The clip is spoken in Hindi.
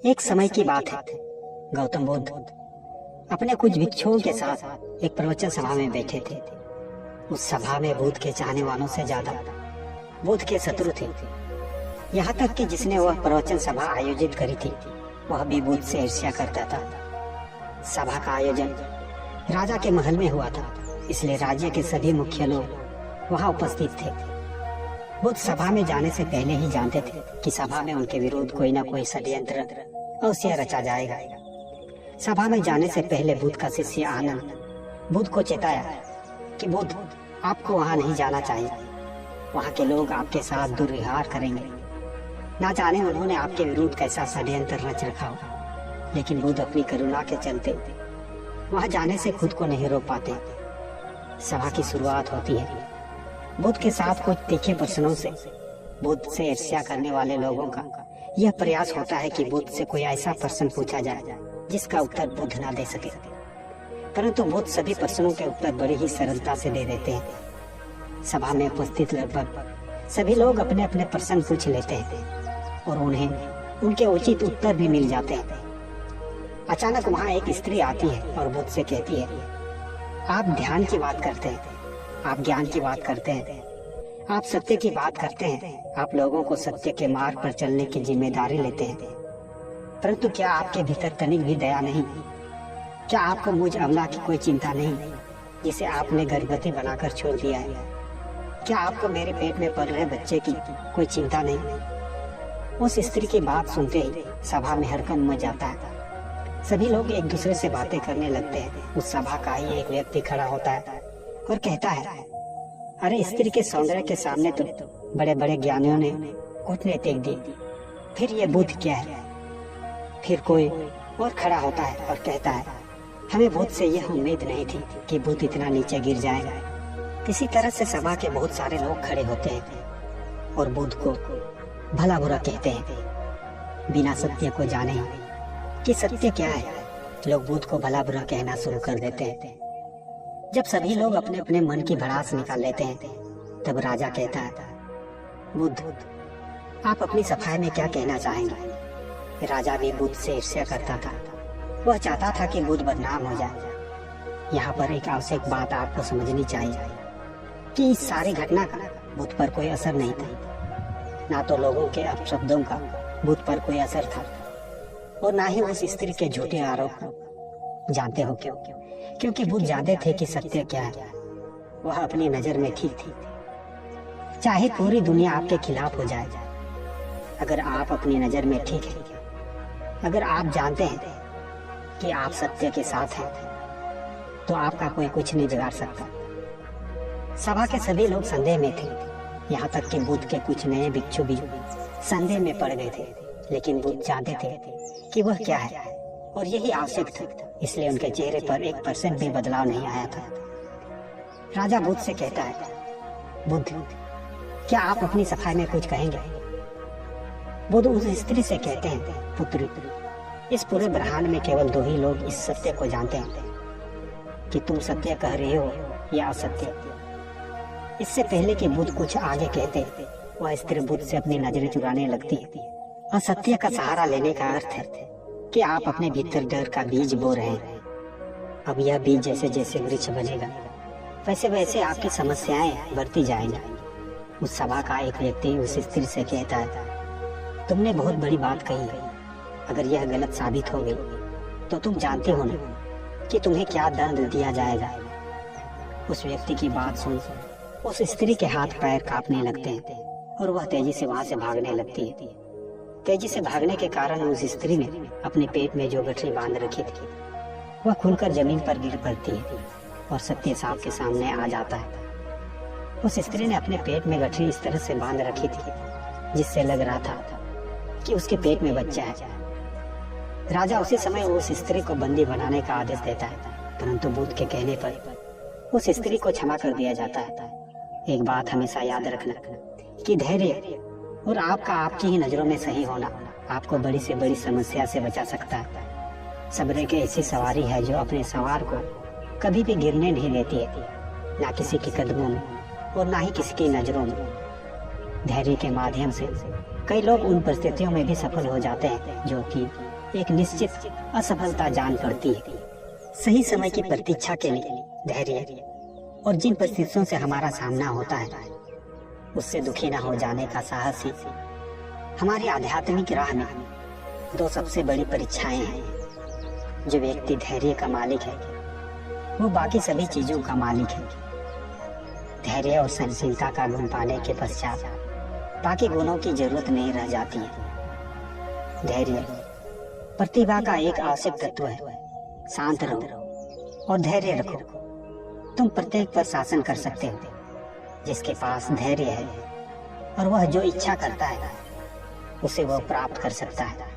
एक समय की बात है। गौतम बुद्ध अपने कुछ भिक्षुओं के साथ एक प्रवचन सभा में बैठे थे। उस सभा में बुद्ध के चाहने वालों से ज्यादा बुद्ध के शत्रु थे। यहाँ तक कि जिसने वह प्रवचन सभा आयोजित करी थी वह भी बुद्ध से ईर्ष्या करता था। सभा का आयोजन राजा के महल में हुआ था, इसलिए राज्य के सभी मुख्य लोग वहां उपस्थित थे। बुद्ध सभा में जाने से पहले ही जानते थे कि सभा में उनके विरुद्ध कोई न कोई षड्यंत्र अवश्य रचा जाएगा। सभा में जाने से पहले बुद्ध का शिष्य आनंद बुद्ध को चेताया कि बुद्ध, आपको वहां नहीं जाना चाहिए। वहां के लोग आपके साथ दुर्व्यवहार करेंगे। ना जाने उन्होंने आपके विरुद्ध कैसा षड्यंत्र रच रखा हो। लेकिन बुद्ध अपनी करुणा के चलते वहां जाने से खुद को नहीं रोक पाते। सभा की शुरुआत होती है। बुद्ध के साथ कुछ तीखे प्रश्नों से बुद्ध से ईर्ष्या करने वाले लोगों का यह प्रयास होता है कि बुद्ध से कोई ऐसा प्रश्न पूछा जाए जिसका उत्तर बुद्ध ना दे सके, परंतु बुद्ध सभी प्रश्नों के उत्तर बड़ी ही सरलता से दे देते हैं। सभा में उपस्थित लगभग सभी लोग अपने अपने प्रश्न पूछ लेते हैं और उन्हें उनके उचित उत्तर भी मिल जाते हैं। अचानक वहां एक स्त्री आती है और बुद्ध से कहती है, आप ध्यान की बात करते हैं, आप ज्ञान की बात करते हैं, आप सत्य की बात करते हैं, आप लोगों को सत्य के मार्ग पर चलने की जिम्मेदारी लेते हैं, परंतु क्या आपके भीतर तनिक भी दया नहीं? क्या आपको मुझ अमला की कोई चिंता नहीं जिसे आपने गर्भवती बनाकर छोड़ दिया है? क्या आपको मेरे पेट में पल रहे बच्चे की कोई चिंता नहीं? उस स्त्री की बात सुनते ही सभा में हड़कंप मच जाता है। सभी लोग एक दूसरे से बातें करने लगते हैं। उस सभा का ही एक व्यक्ति खड़ा होता है और कहता है, अरे स्त्री के सौंदर्य के सामने तो बड़े बड़े ज्ञानियों ने घुटने टेक दी, फिर ये बुद्ध क्या है? फिर कोई और खड़ा होता है और कहता है, हमें बुद्ध से यह उम्मीद नहीं थी कि बुद्ध इतना नीचे गिर जाएगा। इसी तरह से सभा के बहुत सारे लोग खड़े होते हैं और बुद्ध को भला बुरा कहते हैं, बिना सत्य को जाने कि सत्य क्या है। लोग बुद्ध को भला बुरा कहना शुरू कर देते हैं। जब सभी लोग अपने अपने मन की भड़ास निकाल लेते हैं तब राजा कहता है, बुद्ध, आप अपनी सफाई में क्या कहना चाहेंगे? राजा भी बुद्ध से ईर्ष्या करता था। वह चाहता था कि बुद्ध बदनाम हो जाए। यहाँ पर एक आवश्यक बात आपको समझनी चाहिए कि इस सारी घटना का बुद्ध पर कोई असर नहीं था। ना तो लोगों के अपशब्दों का बुद्ध पर कोई असर था और ना ही उस स्त्री के झूठे आरोप। जानते हो क्यों? क्योंकि बुद्ध जानते थे कि सत्य क्या है। वह अपनी नजर में ठीक थी। चाहे पूरी दुनिया आपके खिलाफ हो जाए, अगर आप अपनी नजर में ठीक है, अगर आप जानते हैं कि आप सत्य के साथ हैं, तो आपका कोई कुछ नहीं बिगाड़ सकता। सभा के सभी लोग संदेह में थे। यहाँ तक कि बुद्ध के कुछ नए भिक्षु भी संदेह में पड़ गए थे। लेकिन बुद्ध जानते थे कि वह क्या है और यही आवश्यक था, इसलिए उनके चेहरे पर 1% भी बदलाव नहीं आया था। राजा बुद्ध से कहता है, बुद्ध, क्या आप अपनी सफाई में कुछ कहेंगे? बुद्ध उस स्त्री से कहते हैं, पुत्री, इस पूरे ब्रह्मांड में केवल 2 ही लोग इस सत्य को जानते हैं कि तुम सत्य कह रहे हो या असत्य। इससे पहले कि बुद्ध कुछ आगे कहते, वह स्त्री बुद्ध से अपनी नजरें चुराने लगती है। असत्य का सहारा लेने का अर्थ है कि आप अपने भीतर डर का बीज बो रहे हैं। अब यह बीज जैसे जैसे वृक्ष बनेगा वैसे वैसे आपकी समस्याएं बढ़ती जाएंगी। उस सभा का एक व्यक्ति उस स्त्री से कहता है, तुमने बहुत बड़ी बात कही है। अगर यह गलत साबित हो गई तो तुम जानते हो ना कि तुम्हें क्या दंड दिया जाएगा। उस व्यक्ति की बात सुन उस स्त्री के हाथ पैर कांपने लगते हैं और वह तेजी से वहां से भागने लगती है। तेजी से भागने के कारण उस स्त्री ने अपने पेट में जो गठरी बांध रखी थी वह खुलकर जमीन पर गिर पड़ती है और सत्य साफ के सामने आ जाता है। उस स्त्री ने अपने पेट में गठरी इस तरह से बांध रखी थी जिससे लग रहा था कि उसके पेट में बच्चा है। राजा उसी समय उस स्त्री को बंदी बनाने का आदेश देता है, परंतु बुद्ध के कहने पर उस स्त्री को क्षमा कर दिया जाता है। एक बात हमेशा याद रखना कि धैर्य और आपका आपकी ही नजरों में सही होना आपको बड़ी से बड़ी समस्या से बचा सकता है। सब्र एक ऐसी सवारी है जो अपने सवार को कभी भी गिरने नहीं देती है, ना किसी के कदमों में और ना ही किसी की नजरों में। धैर्य के माध्यम से कई लोग उन परिस्थितियों में भी सफल हो जाते हैं जो कि एक निश्चित असफलता जान पड़ती है। सही समय की प्रतीक्षा के लिए धैर्य और जिन परिस्थितियों से हमारा सामना होता है उससे दुखी न हो जाने का साहस ही हमारी आध्यात्मिक राह में दो सबसे बड़ी परीक्षाएं हैं। जो व्यक्ति धैर्य का मालिक है वो बाकी सभी चीजों का मालिक है। धैर्य और सहनशीलता का गुण पाने के पश्चात बाकी गुणों की जरूरत नहीं रह जाती है। धैर्य प्रतिभा का एक आवश्यक तत्व है। शांत रहो और धैर्य रखो। तुम प्रत्येक पर शासन कर सकते हो। जिसके पास धैर्य है और वह जो इच्छा करता है उसे वह प्राप्त कर सकता है।